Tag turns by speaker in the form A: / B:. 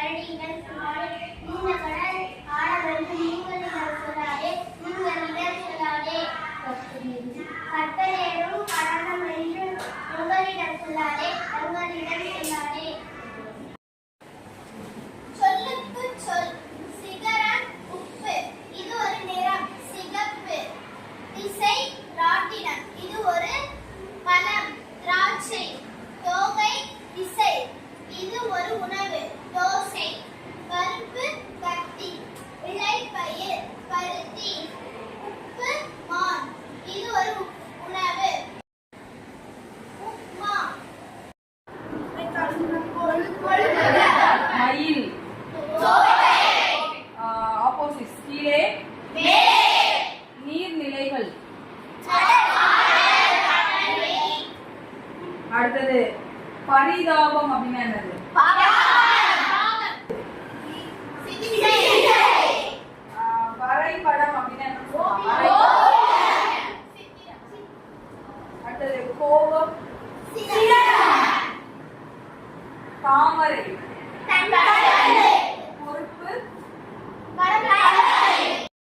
A: கரடியிடம் சொன்னாரே, இந்த கடல் ஆழமென்று நீங்களிடம் சொல்லாதே, நீங்களிடம் சொல்லாதே. கற்பனையும் கடனம் என்று உங்களிடம் சொல்லாதே, உங்களிடம் சொல்லாதே. சொல்லுக்கு சொல். சிகரம் உப்பு, இது ஒரு நிறம் சிகப்பு. திசை ராட்டினம், இது ஒரு பழம் திராட்சை. தோகை திசை, இது ஒரு உணவு தோசை. பருப்பு கத்தி, இலைப்பயிர் பருத்தி. உப்பு மான், இது ஒரு உணவு உப்மா.
B: மயில் ஆப்போசிட் கீழே நீர்நிலைகள். அடுத்தது பரிதாபம் அப்படின்னா என்னது? வரைபடம் அப்படின்னா என்ன? அடுத்தது கோபம் தாமரை.